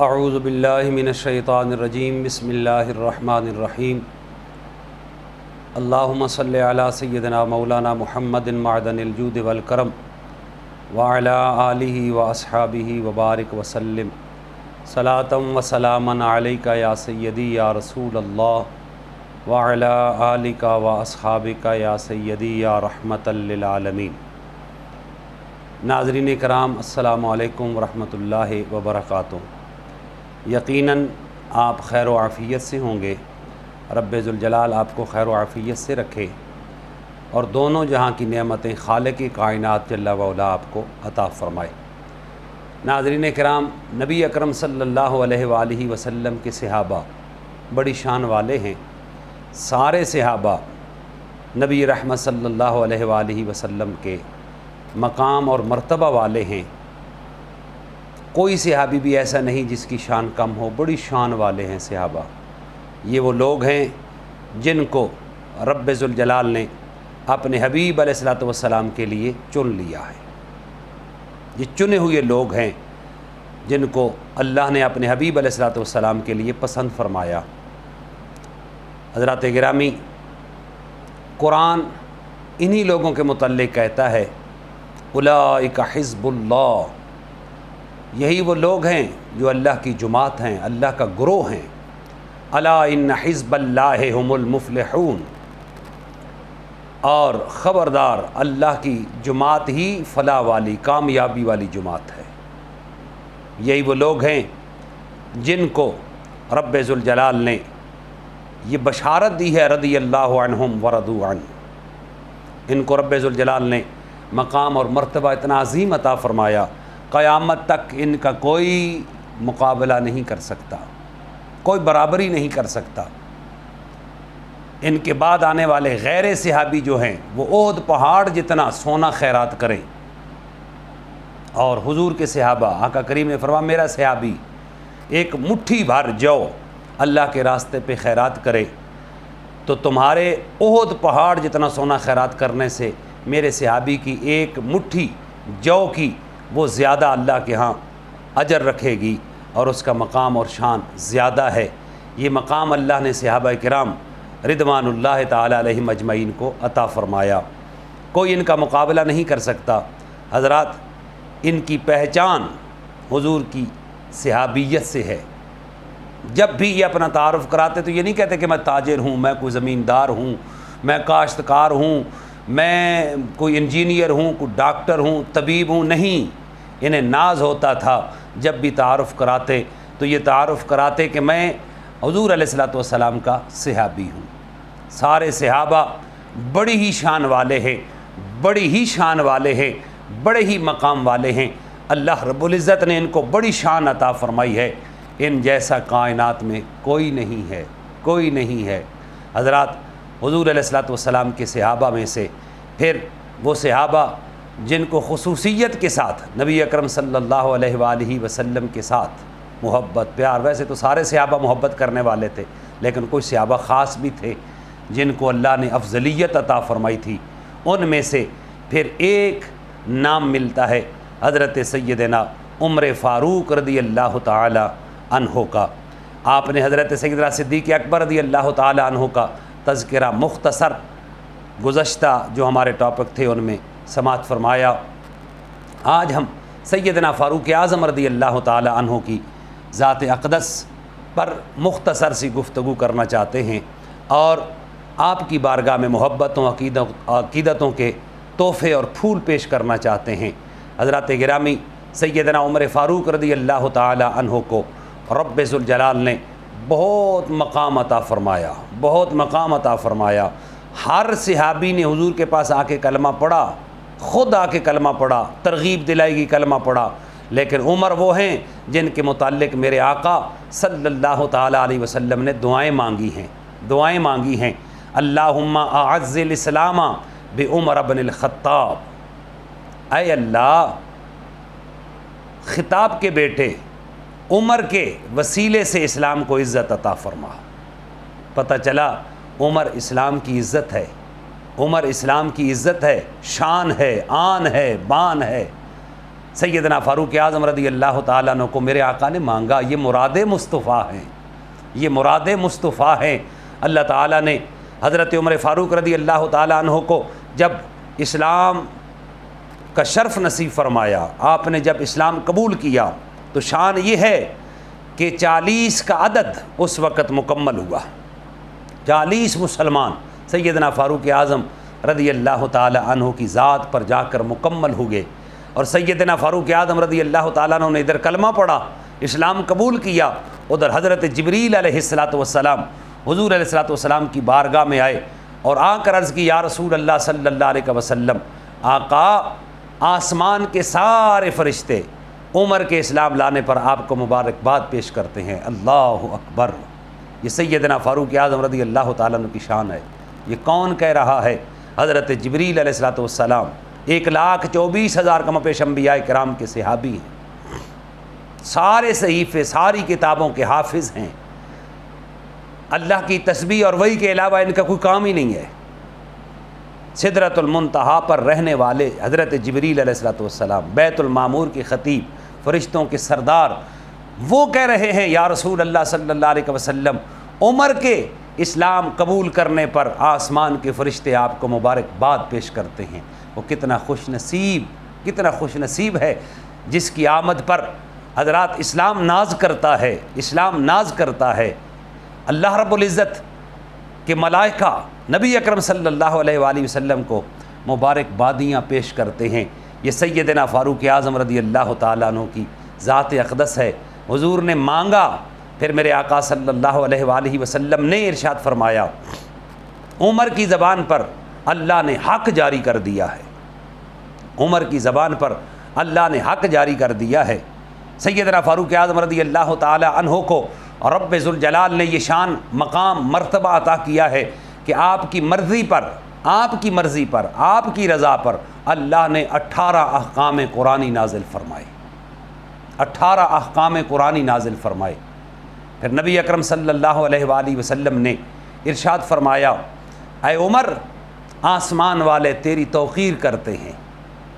اعوذ باللہ من الشیطان الرجیم بسم اللہ الرحمن الرحیم اللہم صلی علی سیدنا مولانا محمد معدن الجود والکرم وعلی آلہ واصحابہ وبارک وسلم صلاۃ وسلاما علیک یا سیدی یا رسول اللہ وعلی آلک واصحابک یا سیدی یا رحمۃ للعالمین۔ ناظرین کرام، السلام علیکم ورحمۃ اللہ وبرکاتہ۔ یقیناً آپ خیر و عافیت سے ہوں گے، رب ذوالجلال آپ کو خیر و عافیت سے رکھے اور دونوں جہاں کی نعمتیں خالق کائنات جل وعلا آپ کو عطا فرمائے۔ ناظرین کرام، نبی اکرم صلی اللہ علیہ وآلہ وسلم کے صحابہ بڑی شان والے ہیں۔ سارے صحابہ نبی رحمت صلی اللہ علیہ وآلہ وسلم کے مقام اور مرتبہ والے ہیں۔ کوئی صحابی بھی ایسا نہیں جس کی شان کم ہو، بڑی شان والے ہیں صحابہ۔ یہ وہ لوگ ہیں جن کو رب ذوالجلال نے اپنے حبیب علیہ الصلوۃ والسلام کے لیے چن لیا ہے۔ یہ چنے ہوئے لوگ ہیں جن کو اللہ نے اپنے حبیب علیہ الصلوۃ والسلام کے لیے پسند فرمایا۔ حضرات گرامی، قرآن انہی لوگوں کے متعلق کہتا ہے اولئک حزب اللہ، یہی وہ لوگ ہیں جو اللہ کی جماعت ہیں، اللہ کا گروہ ہیں۔ الا ان حزب اللہ هم المفلحون، اور خبردار اللہ کی جماعت ہی فلاح والی، کامیابی والی جماعت ہے۔ یہی وہ لوگ ہیں جن کو رب ذوالجلال نے یہ بشارت دی ہے رضی اللہ عنہم ورضوا عنہ۔ ان کو رب ذوالجلال نے مقام اور مرتبہ اتنا عظیم عطا فرمایا، قیامت تک ان کا کوئی مقابلہ نہیں کر سکتا، کوئی برابری نہیں کر سکتا۔ ان کے بعد آنے والے غیر صحابی جو ہیں وہ احد پہاڑ جتنا سونا خیرات کریں، اور حضور کے صحابہ آقا کریم نے فرمایا میرا صحابی ایک مٹھی بھر جو اللہ کے راستے پہ خیرات کرے تو تمہارے احد پہاڑ جتنا سونا خیرات کرنے سے میرے صحابی کی ایک مٹھی جو کی وہ زیادہ اللہ کے ہاں اجر رکھے گی، اور اس کا مقام اور شان زیادہ ہے۔ یہ مقام اللہ نے صحابہ کرام رضوان اللہ تعالی علیہم اجمعین کو عطا فرمایا، کوئی ان کا مقابلہ نہیں کر سکتا۔ حضرات، ان کی پہچان حضور کی صحابیت سے ہے۔ جب بھی یہ اپنا تعارف کراتے تو یہ نہیں کہتے کہ میں تاجر ہوں، میں کوئی زمیندار ہوں، میں کاشتکار ہوں، میں کوئی انجینئر ہوں، کوئی ڈاکٹر ہوں، طبیب ہوں، نہیں۔ انہیں ناز ہوتا تھا جب بھی تعارف کراتے تو یہ تعارف کراتے کہ میں حضور علیہ الصلوۃ والسلام کا صحابی ہوں۔ سارے صحابہ بڑی ہی شان والے ہیں، بڑی ہی شان والے ہیں، بڑے ہی مقام والے ہیں۔ اللہ رب العزت نے ان کو بڑی شان عطا فرمائی ہے، ان جیسا کائنات میں کوئی نہیں ہے، کوئی نہیں ہے۔ حضرات، حضور علیہ الصلوۃ والسلام کے صحابہ میں سے پھر وہ صحابہ جن کو خصوصیت کے ساتھ نبی اکرم صلی اللہ علیہ وآلہ وسلم کے ساتھ محبت پیار، ویسے تو سارے صحابہ محبت کرنے والے تھے لیکن کچھ صحابہ خاص بھی تھے جن کو اللہ نے افضلیت عطا فرمائی تھی۔ ان میں سے پھر ایک نام ملتا ہے حضرت سیدنا عمر فاروق رضی اللہ تعالی عنہ کا۔ آپ نے حضرت سیدنا صدیق اکبر رضی اللہ تعالی عنہ کا تذکرہ مختصر گزشتہ جو ہمارے ٹاپک تھے ان میں سماعت فرمایا۔ آج ہم سیدنا فاروق اعظم رضی اللہ تعالی عنہ کی ذات اقدس پر مختصر سی گفتگو کرنا چاہتے ہیں اور آپ کی بارگاہ میں محبتوں، عقیدتوں کے تحفے اور پھول پیش کرنا چاہتے ہیں۔ حضرات گرامی، سیدنا عمر فاروق رضی اللہ تعالی عنہ کو رب ذوالجلال نے بہت مقام عطا فرمایا، بہت مقام عطا فرمایا۔ ہر صحابی نے حضور کے پاس آ کے کلمہ پڑھا، خود آ کے کلمہ پڑھا، ترغیب دلائی گی کلمہ پڑھا، لیکن عمر وہ ہیں جن کے متعلق میرے آقا صلی اللہ تعالی علیہ وسلم نے دعائیں مانگی ہیں، دعائیں مانگی ہیں۔ اللہم اعز الاسلام بعمر بن الخطاب، اے اللہ خطاب کے بیٹے عمر کے وسیلے سے اسلام کو عزت عطا فرما۔ پتہ چلا عمر اسلام کی عزت ہے، عمر اسلام کی عزت ہے، شان ہے، آن ہے، بان ہے۔ سیدنا فاروق اعظم رضی اللہ تعالیٰ عنہ کو میرے آقا نے مانگا. یہ مراد مصطفیٰ ہیں, یہ مراد مصطفیٰ ہیں. اللہ تعالیٰ نے حضرت عمر فاروق رضی اللہ تعالیٰ عنہ کو جب اسلام کا شرف نصیب فرمایا, آپ نے جب اسلام قبول کیا تو شان یہ ہے کہ 40 کا عدد اس وقت مکمل ہوا. 40 مسلمان سیدنا فاروق اعظم رضی اللہ تعالیٰ عنہ کی ذات پر جا کر مکمل ہوئے. اور سیدنا فاروق اعظم رضی اللہ تعالیٰ عنہ نے ادھر کلمہ پڑھا, اسلام قبول کیا, ادھر حضرت جبریل علیہ السلام حضور علیہ السلام کی بارگاہ میں آئے اور آ کر عرض کی, یا رسول اللہ صلی اللہ علیہ وسلم, آقا آسمان کے سارے فرشتے عمر کے اسلام لانے پر آپ کو مبارکباد پیش کرتے ہیں. اللہ اکبر. یہ سیدنا فاروق اعظم رضی اللہ تعالیٰ عنہ کی شان ہے. یہ کون کہہ رہا ہے؟ حضرت جبریل علیہ السلام 1,24,000 کم پیش انبیاء کرام کے صحابی ہیں, سارے صحیفے ساری کتابوں کے حافظ ہیں. اللہ کی تسبیح اور وحی کے علاوہ ان کا کوئی کام ہی نہیں ہے. سدرۃ المنتہا پر رہنے والے حضرت جبریل علیہ السلام, بیت المعمور کے خطیب, فرشتوں کے سردار, وہ کہہ رہے ہیں یا رسول اللہ صلی اللہ علیہ وسلم, عمر کے اسلام قبول کرنے پر آسمان کے فرشتے آپ کو مبارکباد پیش کرتے ہیں. وہ کتنا خوش نصیب ہے جس کی آمد پر حضرات اسلام ناز کرتا ہے, اسلام ناز کرتا ہے. اللہ رب العزت کے ملائکہ نبی اکرم صلی اللہ علیہ وآلہ وسلم کو مبارکبادیاں پیش کرتے ہیں. یہ سیدنا فاروق اعظم رضی اللہ تعالیٰ عنہ کی ذات اقدس ہے. حضور نے مانگا, پھر میرے آقا صلی اللہ علیہ وآلہ وسلم نے ارشاد فرمایا, عمر کی زبان پر اللہ نے حق جاری کر دیا ہے. عمر کی زبان پر اللہ نے حق جاری کر دیا ہے. سیدنا فاروق اعظم رضی اللہ تعالی عنہ کو رب ذوالجلال نے یہ شان مقام مرتبہ عطا کیا ہے کہ آپ کی مرضی پر, آپ کی مرضی پر, آپ کی رضا پر اللہ نے 18 احکام قرآنی نازل فرمائے. 18 احکام قرآنی نازل فرمائے. پھر نبی اکرم صلی اللہ علیہ وآلہ وسلم نے ارشاد فرمایا, اے عمر, آسمان والے تیری توقیر کرتے ہیں,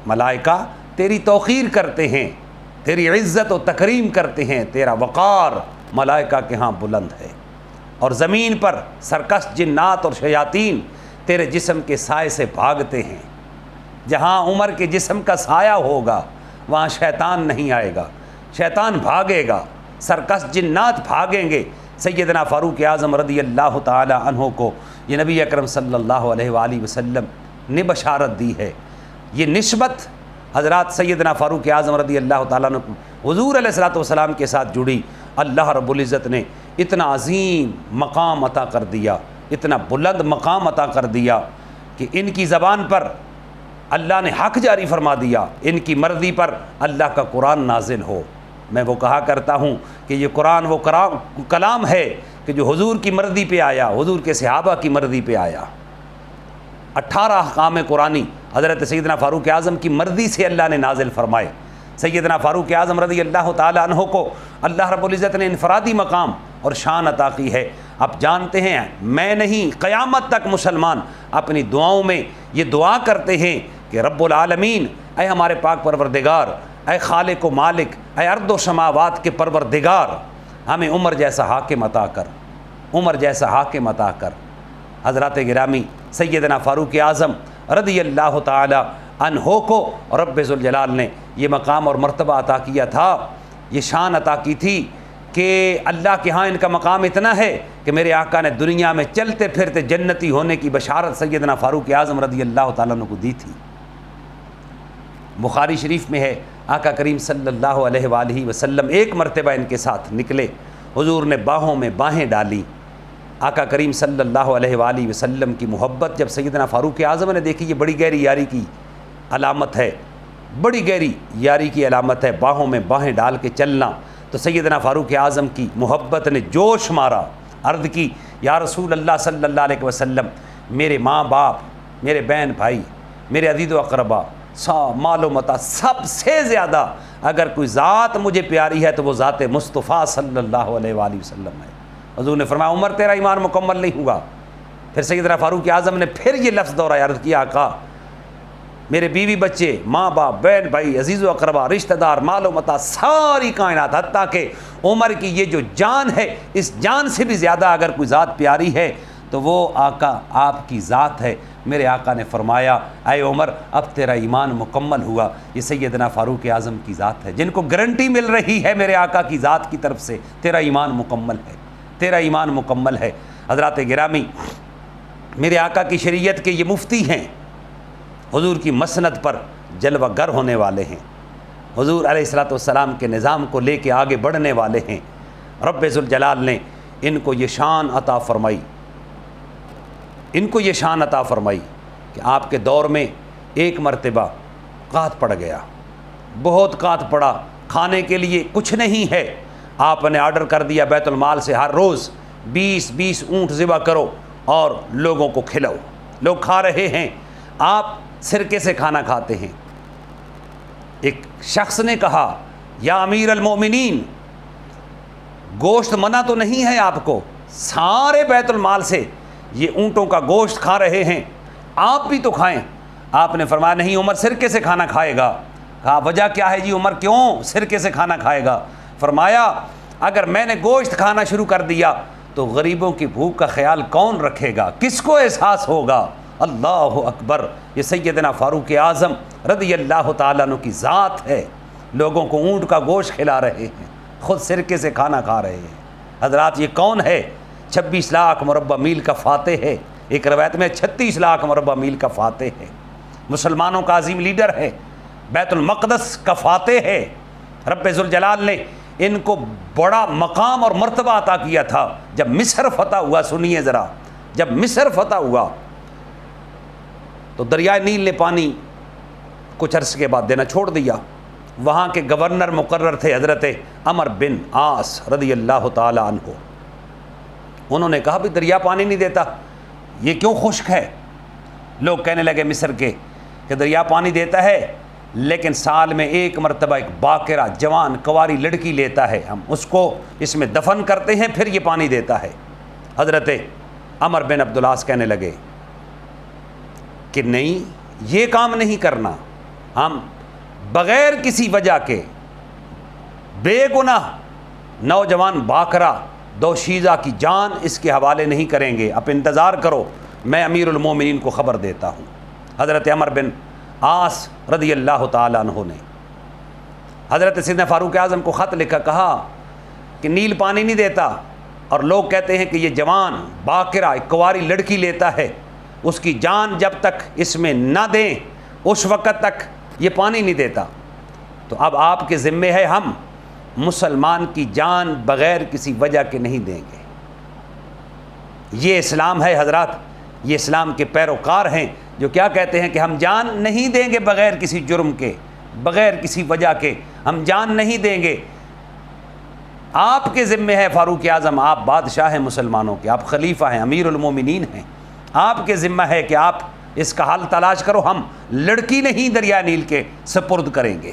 ملائکہ تیری توقیر کرتے ہیں, تیری عزت و تکریم کرتے ہیں, تیرا وقار ملائکہ کے ہاں بلند ہے. اور زمین پر سرکش جنات اور شیاطین تیرے جسم کے سائے سے بھاگتے ہیں. جہاں عمر کے جسم کا سایہ ہوگا وہاں شیطان نہیں آئے گا, شیطان بھاگے گا, سرکش جنات بھاگیں گے. سیدنا فاروق اعظم رضی اللہ تعالی عنہ کو یہ نبی اکرم صلی اللہ علیہ وآلہ وسلم نے بشارت دی ہے. یہ نسبت حضرات سیدنا فاروق اعظم رضی اللہ تعالیٰ عنہ حضور علیہ السلام کے ساتھ جڑی. اللہ رب العزت نے اتنا عظیم مقام عطا کر دیا, اتنا بلند مقام عطا کر دیا کہ ان کی زبان پر اللہ نے حق جاری فرما دیا, ان کی مرضی پر اللہ کا قرآن نازل ہو. میں وہ کہا کرتا ہوں کہ یہ قرآن وہ کلام ہے کہ جو حضور کی مرضی پہ آیا, حضور کے صحابہ کی مرضی پہ آیا. 18 احکام قرآنی حضرت سیدنا فاروق اعظم کی مرضی سے اللہ نے نازل فرمائے. سیدنا فاروق اعظم رضی اللہ تعالی عنہ کو اللہ رب العزت نے انفرادی مقام اور شان عطا کی ہے. آپ جانتے ہیں, میں نہیں قیامت تک مسلمان اپنی دعاؤں میں یہ دعا کرتے ہیں کہ رب العالمین, اے ہمارے پاک پروردگار, اے خالق و مالک, اے ارض و سماوات کے پروردگار, ہمیں عمر جیسا حاکم عطا کر, عمر جیسا حاکم عطا کر. حضرات گرامی, سیدنا فاروق اعظم رضی اللہ تعالی عنہ کو رب ذوالجلال نے یہ مقام اور مرتبہ عطا کیا تھا, یہ شان عطا کی تھی کہ اللہ کے ہاں ان کا مقام اتنا ہے کہ میرے آقا نے دنیا میں چلتے پھرتے جنتی ہونے کی بشارت سیدنا فاروق اعظم رضی اللہ تعالیٰ عنہ کو دی تھی. بخاری شریف میں ہے, آقا کریم صلی اللہ علیہ وآلہ وسلم ایک مرتبہ ان کے ساتھ نکلے, حضور نے باہوں میں باہیں ڈالی. آقا کریم صلی اللہ علیہ وآلہ وسلم کی محبت جب سیدنا فاروق اعظم نے دیکھی, یہ بڑی گہری یاری کی علامت ہے, بڑی گہری یاری کی علامت ہے باہوں میں باہیں ڈال کے چلنا. تو سیدنا فاروق اعظم کی محبت نے جوش مارا, عرض کی, یا رسول اللہ صلی اللہ علیہ وسلم, میرے ماں باپ, میرے بہن بھائی, میرے عزیز و اقربا, مال و متاع, سب سے زیادہ اگر کوئی ذات مجھے پیاری ہے تو وہ ذات مصطفیٰ صلی اللہ علیہ وآلہ وسلم ہے. حضور نے فرمایا, عمر تیرا ایمان مکمل نہیں ہوا. پھر سیدنا فاروق اعظم نے پھر یہ لفظ دہرایا, عرض کیا, آقا میرے بیوی بچے، ماں باپ، بہن بھائی، عزیز و اقربا، رشتہ دار، مال و متاع، ساری کائنات، حتیٰ کہ عمر کی یہ جو جان ہے، اس جان سے بھی زیادہ اگر کوئی ذات پیاری ہے تو وہ آقا آپ کی ذات ہے۔ میرے آقا نے فرمایا اے عمر اب تیرا ایمان مکمل ہوا۔ یہ سیدنا فاروق اعظم کی ذات ہے جن کو گارنٹی مل رہی ہے میرے آقا کی ذات کی طرف سے، تیرا ایمان مکمل ہے، تیرا ایمان مکمل ہے۔ حضرات گرامی، میرے آقا کی شریعت کے یہ مفتی ہیں، حضور کی مسند پر جلوہ گر ہونے والے ہیں، حضور علیہ الصلوۃ والسلام کے نظام کو لے کے آگے بڑھنے والے ہیں۔ رب ذوالجلال نے ان کو یہ شان عطا فرمائی، ان کو یہ شان عطا فرمائی کہ آپ کے دور میں ایک مرتبہ قحط پڑ گیا، بہت قحط پڑا، کھانے کے لیے کچھ نہیں ہے۔ آپ نے آرڈر کر دیا بیت المال سے ہر روز 20 اونٹ ذبح کرو اور لوگوں کو کھلاؤ۔ لوگ کھا رہے ہیں، آپ سرکے سے کھانا کھاتے ہیں۔ ایک شخص نے کہا یا امیر المومنین، گوشت منع تو نہیں ہے آپ کو، سارے بیت المال سے یہ اونٹوں کا گوشت کھا رہے ہیں، آپ بھی تو کھائیں۔ آپ نے فرمایا نہیں عمر سرکے سے کھانا کھائے گا۔ کہا وجہ کیا ہے جی عمر، کیوں سرکے سے کھانا کھائے گا؟ فرمایا اگر میں نے گوشت کھانا شروع کر دیا تو غریبوں کی بھوک کا خیال کون رکھے گا، کس کو احساس ہوگا؟ اللہ اکبر! یہ سیدنا فاروق اعظم رضی اللہ تعالیٰ عنہ کی ذات ہے، لوگوں کو اونٹ کا گوشت کھلا رہے ہیں، خود سرکے سے کھانا کھا رہے ہیں۔ حضرات یہ کون ہے؟ 26 لاکھ مربع میل کا فاتح ہے، ایک روایت میں 36 لاکھ مربع میل کا فاتح ہے، مسلمانوں کا عظیم لیڈر ہے، بیت المقدس کا فاتح ہے۔ رب ذوالجلال نے ان کو بڑا مقام اور مرتبہ عطا کیا تھا جب مصر فتح ہوا۔ سنیے ذرا، جب مصر فتح ہوا تو دریائے نیل نے پانی کچھ عرصے کے بعد دینا چھوڑ دیا۔ وہاں کے گورنر مقرر تھے حضرت عمر بن عاص رضی اللہ تعالی عنہ۔ انہوں نے کہا بھی دریا پانی نہیں دیتا، یہ کیوں خشک ہے؟ لوگ کہنے لگے مصر کے کہ دریا پانی دیتا ہے لیکن سال میں ایک مرتبہ ایک باقرہ جوان کنواری لڑکی لیتا ہے، ہم اس کو اس میں دفن کرتے ہیں پھر یہ پانی دیتا ہے۔ حضرت عمر بن عبدالعاص کہنے لگے کہ نہیں، یہ کام نہیں کرنا، ہم بغیر کسی وجہ کے بے گناہ نوجوان باقرہ دوشیزہ کی جان اس کے حوالے نہیں کریں گے، اب انتظار کرو، میں امیر المومنین کو خبر دیتا ہوں۔ حضرت عمر بن عاص رضی اللہ تعالیٰ عنہ نے حضرت سیدنا فاروق اعظم کو خط لکھا، کہا کہ نیل پانی نہیں دیتا اور لوگ کہتے ہیں کہ یہ جوان باقرہ ایک کنواری لڑکی لیتا ہے، اس کی جان جب تک اس میں نہ دیں اس وقت تک یہ پانی نہیں دیتا، تو اب آپ کے ذمے ہے ہم مسلمان کی جان بغیر کسی وجہ کے نہیں دیں گے۔ یہ اسلام ہے حضرات، یہ اسلام کے پیروکار ہیں جو کیا کہتے ہیں کہ ہم جان نہیں دیں گے بغیر کسی جرم کے، بغیر کسی وجہ کے ہم جان نہیں دیں گے۔ آپ کے ذمے ہے فاروق اعظم، آپ بادشاہ ہیں مسلمانوں کے، آپ خلیفہ ہیں، امیر المومنین ہیں، آپ کے ذمہ ہے کہ آپ اس کا حل تلاش کرو، ہم لڑکی نہیں دریا نیل کے سپرد کریں گے۔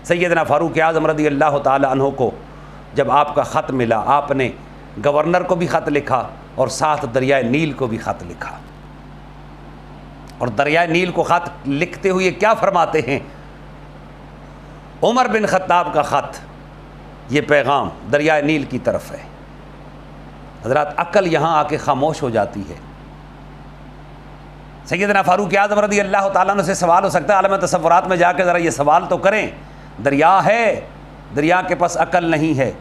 سیدنا فاروق اعظم رضی اللہ تعالی عنہ کو جب آپ کا خط ملا، آپ نے گورنر کو بھی خط لکھا اور ساتھ دریائے نیل کو بھی خط لکھا، اور دریائے نیل کو خط لکھتے ہوئے کیا فرماتے ہیں؟ عمر بن خطاب کا خط، یہ پیغام دریائے نیل کی طرف ہے۔ حضرات عقل یہاں آ کے خاموش ہو جاتی ہے۔ سیدنا فاروق اعظم رضی اللہ تعالیٰ عنہ سے سوال ہو سکتا ہے، عالم تصورات میں جا کے ذرا یہ سوال تو کریں، دریا ہے، دریا کے پاس عقل نہیں ہے،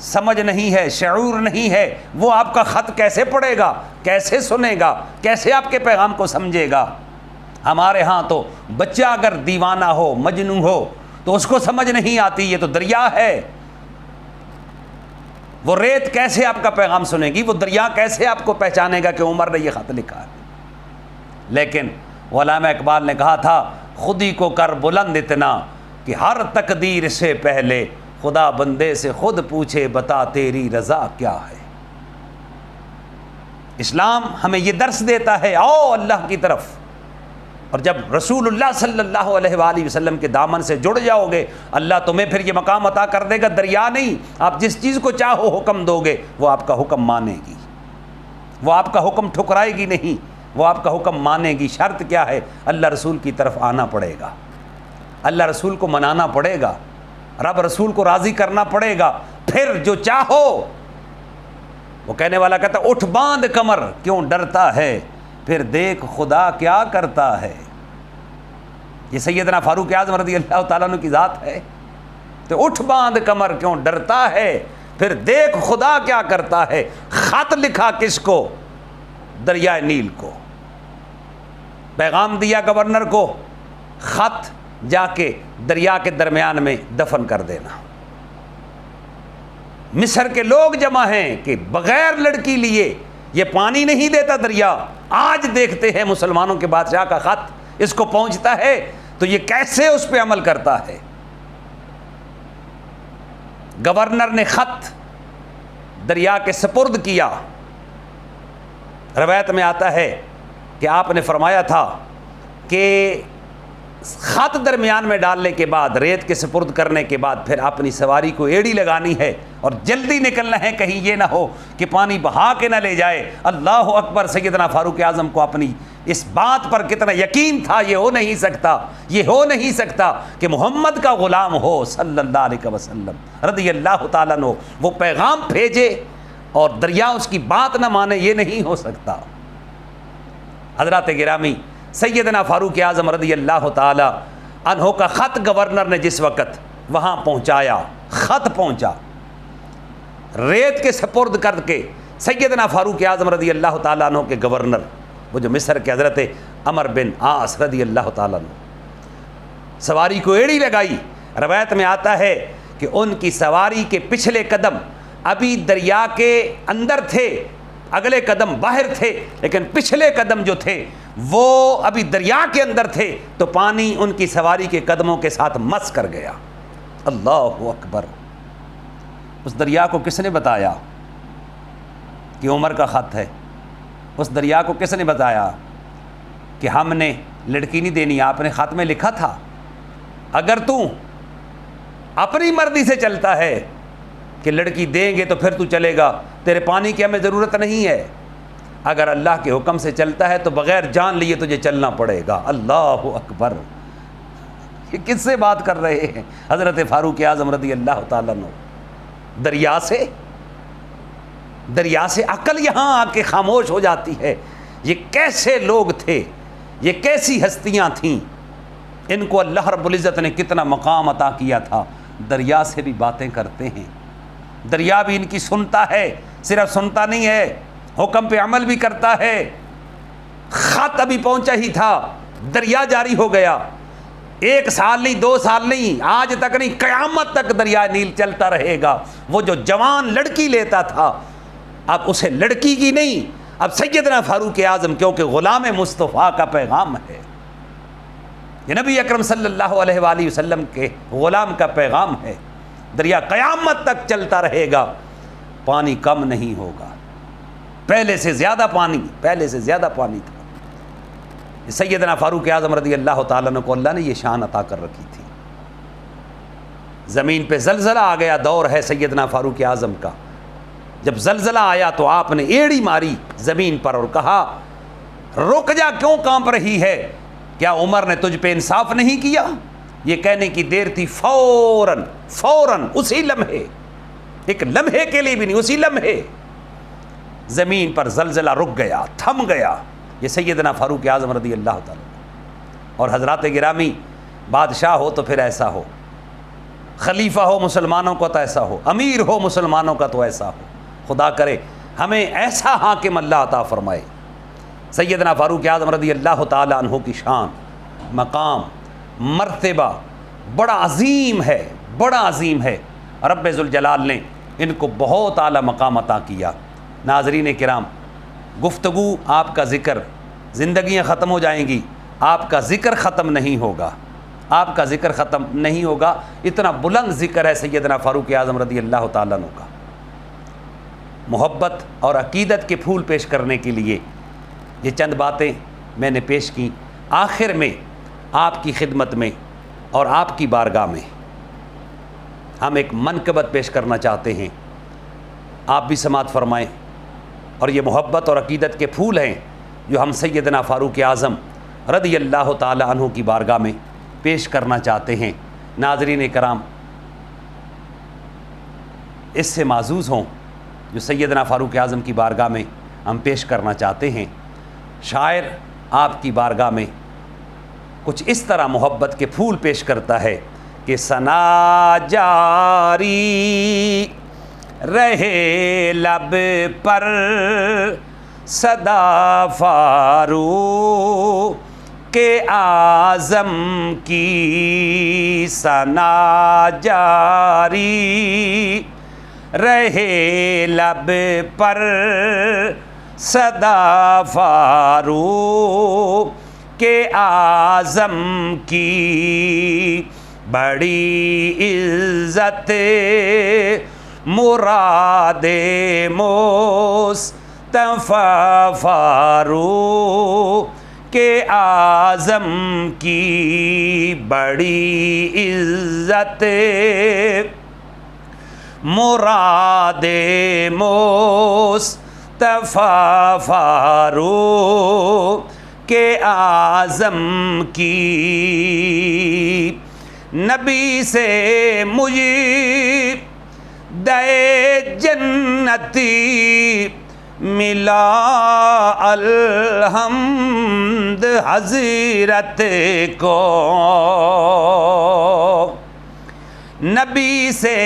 سمجھ نہیں ہے، شعور نہیں ہے، وہ آپ کا خط کیسے پڑھے گا، کیسے سنے گا، کیسے آپ کے پیغام کو سمجھے گا؟ ہمارے ہاں تو بچہ اگر دیوانہ ہو، مجنون ہو تو اس کو سمجھ نہیں آتی، یہ تو دریا ہے، وہ ریت کیسے آپ کا پیغام سنے گی، وہ دریا کیسے آپ کو پہچانے گا کہ عمر نے یہ خط لکھا ہے؟ لیکن علامہ اقبال نے کہا تھا خود ہی کو کر بلند اتنا کہ ہر تقدیر سے پہلے خدا بندے سے خود پوچھے بتا تیری رضا کیا ہے۔ اسلام ہمیں یہ درس دیتا ہے، آؤ اللہ کی طرف، اور جب رسول اللہ صلی اللہ علیہ وآلہ وسلم کے دامن سے جڑ جاؤ گے اللہ تمہیں پھر یہ مقام عطا کر دے گا۔ دریا نہیں، آپ جس چیز کو چاہو حکم دو گے وہ آپ کا حکم مانے گی، وہ آپ کا حکم ٹھکرائے گی نہیں۔ وہ آپ کا حکم مانے گی۔ شرط کیا ہے؟ اللہ رسول کی طرف آنا پڑے گا، اللہ رسول کو منانا پڑے گا، رب رسول کو راضی کرنا پڑے گا، پھر جو چاہو۔ وہ کہنے والا کہتا اٹھ باندھ کمر کیوں ڈرتا ہے، پھر دیکھ خدا کیا کرتا ہے۔ یہ سیدنا فاروق اعظم رضی اللہ تعالیٰ عنہ کی ذات ہے۔ تو اٹھ باندھ کمر کیوں ڈرتا ہے، پھر دیکھ خدا کیا کرتا ہے۔ خط لکھا کس کو؟ دریائے نیل کو۔ پیغام دیا گورنر کو، خط جا کے دریا کے درمیان میں دفن کر دینا۔ مصر کے لوگ جمع ہیں کہ بغیر لڑکی لیے یہ پانی نہیں دیتا دریا۔ آج دیکھتے ہیں مسلمانوں کے بادشاہ کا خط اس کو پہنچتا ہے تو یہ کیسے اس پہ عمل کرتا ہے۔ گورنر نے خط دریا کے سپرد کیا۔ روایت میں آتا ہے کہ آپ نے فرمایا تھا کہ خط درمیان میں ڈالنے کے بعد، ریت کے سپرد کرنے کے بعد، پھر اپنی سواری کو ایڑی لگانی ہے اور جلدی نکلنا ہے، کہیں یہ نہ ہو کہ پانی بہا کے نہ لے جائے۔ اللہ اکبر! سیدنا فاروق اعظم کو اپنی اس بات پر کتنا یقین تھا، یہ ہو نہیں سکتا کہ محمد کا غلام ہو صلی اللہ علیہ وسلم رضی اللہ تعالیٰ عنہ وہ پیغام بھیجے اور دریا اس کی بات نہ مانے، یہ نہیں ہو سکتا۔ حضرات گرامی، سیدنا فاروق اعظم رضی اللہ تعالی عنہ کا خط گورنر نے جس وقت وہاں پہنچایا، خط پہنچا، ریت کے سپرد کر کے سیدنا فاروق اعظم رضی اللہ تعالیٰ عنہ کے گورنر، وہ جو مصر کے حضرت عمر بن عاص رضی اللہ تعالیٰ عنہ، سواری کو ایڑی لگائی۔ روایت میں آتا ہے کہ ان کی سواری کے پچھلے قدم ابھی دریا کے اندر تھے، اگلے قدم باہر تھے، لیکن پچھلے قدم جو تھے وہ ابھی دریا کے اندر تھے، تو پانی ان کی سواری کے قدموں کے ساتھ مس کر گیا۔ اللہ اکبر! اس دریا کو کس نے بتایا کہ عمر کا خط ہے؟ اس دریا کو کس نے بتایا کہ ہم نے لڑکی نہیں دینی؟ آپ نے خط میں لکھا تھا اگر تو اپنی مرضی سے چلتا ہے کہ لڑکی دیں گے تو پھر تو چلے گا، تیرے پانی کی ہمیں ضرورت نہیں ہے، اگر اللہ کے حکم سے چلتا ہے تو بغیر جان لیے تجھے چلنا پڑے گا۔ اللہ اکبر! یہ کس سے بات کر رہے ہیں؟ حضرت فاروق اعظم رضی اللہ تعالیٰ عنہ دریا سے عقل یہاں آ کے خاموش ہو جاتی ہے۔ یہ کیسے لوگ تھے، یہ کیسی ہستیاں تھیں، ان کو اللہ رب العزت نے کتنا مقام عطا کیا تھا۔ دریا سے بھی باتیں کرتے ہیں، دریا بھی ان کی سنتا ہے، صرف سنتا نہیں ہے، حکم پہ عمل بھی کرتا ہے۔ خط ابھی پہنچا ہی تھا، دریا جاری ہو گیا، 1 سال نہیں، 2 سال نہیں، آج تک نہیں، قیامت تک دریا نیل چلتا رہے گا۔ وہ جو جوان لڑکی لیتا تھا اب اسے لڑکی کی نہیں، اب سیدنا فاروق اعظم، کیونکہ غلام مصطفیٰ کا پیغام ہے، یہ نبی اکرم صلی اللہ علیہ وآلہ وسلم کے غلام کا پیغام ہے۔ دریا قیامت تک چلتا رہے گا، پانی کم نہیں ہوگا، پہلے سے زیادہ پانی تھا۔ سیدنا فاروق اعظم رضی اللہ تعالیٰ عنہ کو اللہ نے یہ شان عطا کر رکھی تھی۔ زمین پہ زلزلہ آ گیا، دور ہے سیدنا فاروق اعظم کا۔ جب زلزلہ آیا تو آپ نے ایڑی ماری زمین پر اور کہا رک جا، کیوں کانپ رہی ہے؟ کیا عمر نے تجھ پہ انصاف نہیں کیا؟ یہ کہنے کی دیر تھی، فوراً اسی لمحے، ایک لمحے کے لیے بھی نہیں، اسی لمحے زمین پر زلزلہ رک گیا، تھم گیا۔ یہ سیدنا فاروق اعظم رضی اللہ تعالیٰ۔ اور حضرات گرامی، بادشاہ ہو تو پھر ایسا ہو، خلیفہ ہو مسلمانوں کا تو ایسا ہو، امیر ہو مسلمانوں کا تو ایسا ہو۔ خدا کرے ہمیں ایسا حاکم اللہ عطا فرمائے۔ سیدنا فاروق اعظم رضی اللہ تعالیٰ عنہ کی شان، مقام، مرتبہ بڑا عظیم ہے۔ رب ذوالجلال نے ان کو بہت اعلیٰ مقام عطا کیا۔ ناظرین کرام، گفتگو، آپ کا ذکر، زندگیاں ختم ہو جائیں گی، آپ کا ذکر ختم نہیں ہوگا، اتنا بلند ذکر ہے سیدنا فاروق اعظم رضی اللہ تعالیٰ عنہ کا۔ محبت اور عقیدت کے پھول پیش کرنے کے لیے یہ چند باتیں میں نے پیش کی۔ آخر میں آپ کی خدمت میں اور آپ کی بارگاہ میں ہم ایک منقبت پیش کرنا چاہتے ہیں، آپ بھی سماعت فرمائیں۔ اور یہ محبت اور عقیدت کے پھول ہیں جو ہم سیدنا فاروق اعظم رضی اللہ تعالی عنہ کی بارگاہ میں پیش کرنا چاہتے ہیں۔ ناظرین کرام، اس سے معزوز ہوں جو سیدنا فاروق اعظم کی بارگاہ میں ہم پیش کرنا چاہتے ہیں۔ شاعر آپ کی بارگاہ میں کچھ اس طرح محبت کے پھول پیش کرتا ہے کہ ثنا جاری رہے لب پر صدا فاروق اعظم کی، ثنا جاری رہے لب پر صدا فاروق اعظم کی، بڑی عزت مراد مصطفیٰ فاروق اعظم کی، بڑی عزت مراد مصطفیٰ فاروق اعظم کی، نبی سے مجھے دے جنتی ملا الحمد حضرت کو، نبی سے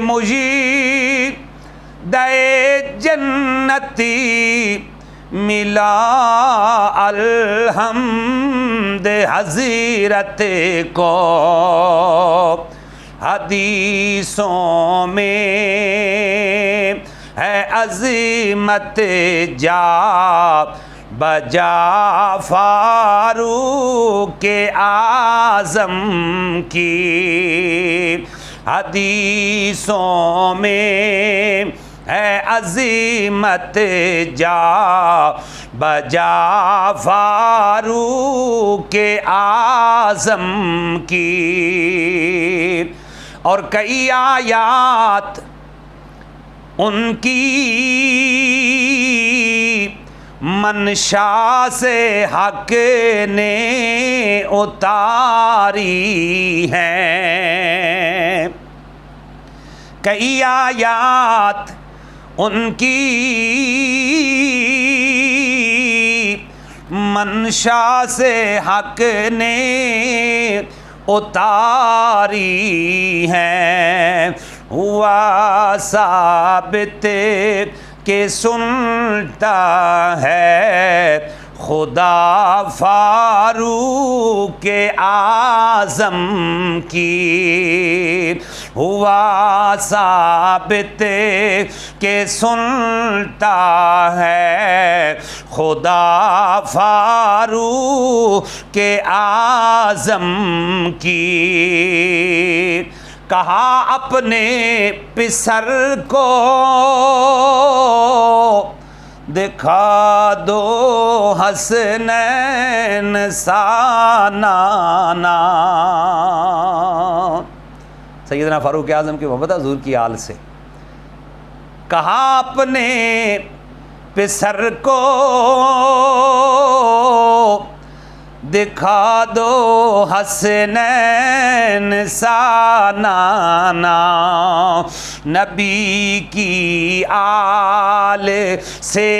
مجھے دے جنتی ملا الحمد حضرت کو، حدیثوں میں ہے عظمت جا بجا فاروق اعظم کی، حدیثوں میں ہے عظمت جا بجا فاروق اعظم کی، اور کئی آیات ان کی منشا سے حق نے اتاری ہیں، کئی آیات ان کی منشا سے حق نے اتاری ہیں، ہوا ثابت کہ سنتا ہے خدا فاروق اعظم کی، ہوا ثابت کہ سنتا ہے خدا فاروق اعظم کی، کہا اپنے پسر کو دکھا دو حسنین سا نانا، سیدنا فاروق اعظم کی محبت حضور کی آل سے، کہا اپنے پسر کو دکھا دو حسنین سا نانا، نبی کی آل سے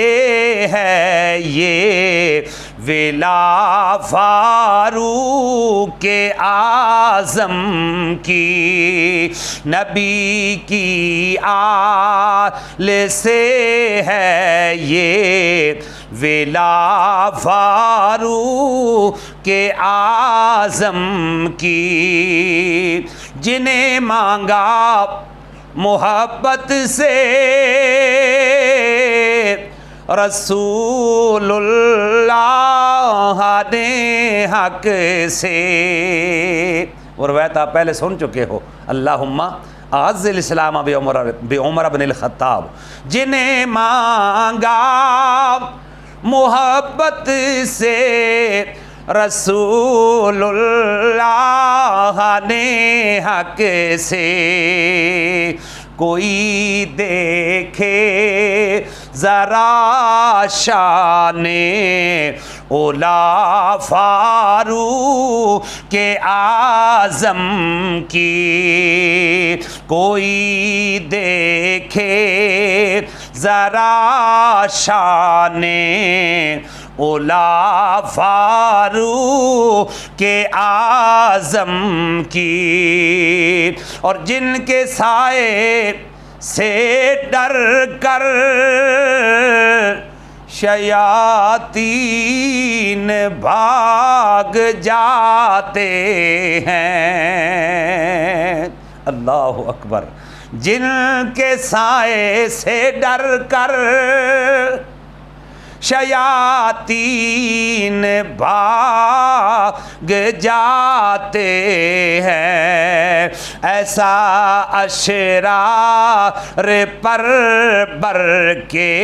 ہے یہ ولا فاروق اعظم کی، نبی کی آل سے ہے یہ ولا فاروق اعظم کی، جنہیں مانگا محبت سے رسول اللہ نے حق سے، وہ روایت آپ پہلے سن چکے ہو، اللہم اعز الاسلام بعمر بن الخطاب، جنہیں مانگا محبت سے رسول اللہ نے حق سے، کوئی دیکھے ذرا شان اولا فاروق اعظم کی، کوئی دیکھے ذرا شان اولا فاروق اعظم کی، اور جن کے سائے سے ڈر کر شیاطین بھاگ جاتے ہیں۔ اللہ اکبر، جن کے سائے سے ڈر کر شیاطین بھاگ جاتے ہیں، ایسا اشرار پر بر کے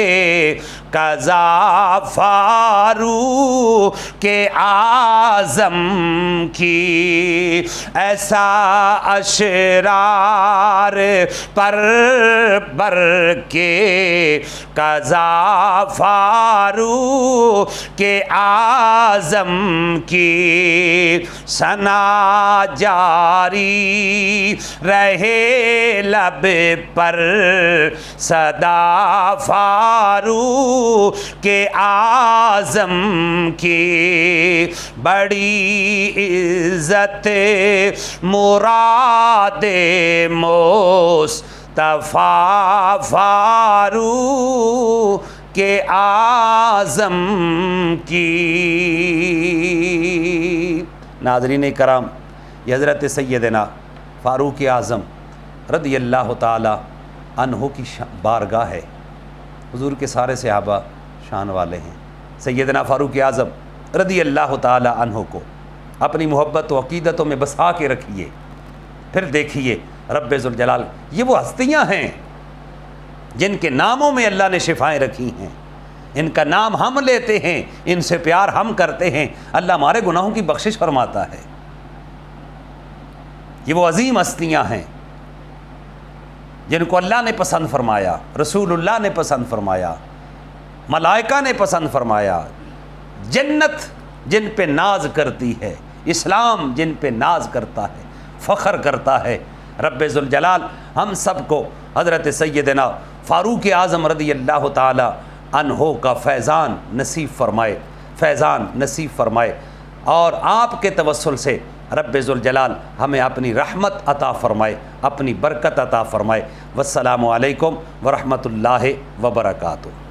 قضا فاروق اعظم کی، ایسا اشرار پر بر کے قضا فاروق اعظم کی، ثنا جاری رہے لب پر صدا فاروق اعظم کی، بڑی عزت مراد مصطفیٰ فاروق اعظم کی۔ ناظرین کرام، یہ حضرت سیدنا فاروق اعظم رضی اللہ تعالی عنہ کی بارگاہ ہے۔ حضور کے سارے صحابہ شان والے ہیں، سیدنا فاروق اعظم رضی اللہ تعالی عنہ کو اپنی محبت و عقیدتوں میں بسا کے رکھیے، پھر دیکھیے رب ذوالجلال، یہ وہ ہستیاں ہیں جن کے ناموں میں اللہ نے شفائیں رکھی ہیں، ان کا نام ہم لیتے ہیں، ان سے پیار ہم کرتے ہیں، اللہ ہمارے گناہوں کی بخشش فرماتا ہے۔ یہ وہ عظیم ہستیاں ہیں جن کو اللہ نے پسند فرمایا، رسول اللہ نے پسند فرمایا، ملائکہ نے پسند فرمایا، جنت جن پہ ناز کرتی ہے، اسلام جن پہ ناز کرتا ہے، فخر کرتا ہے۔ رب ذوالجلال ہم سب کو حضرت سیدنا فاروق اعظم رضی اللہ تعالی عنہ کا فیضان نصیب فرمائے، فیضان نصیب فرمائے، اور آپ کے توسل سے رب ذوالجلال ہمیں اپنی رحمت عطا فرمائے، اپنی برکت عطا فرمائے۔ والسلام علیکم ورحمۃ اللہ وبرکاتہ۔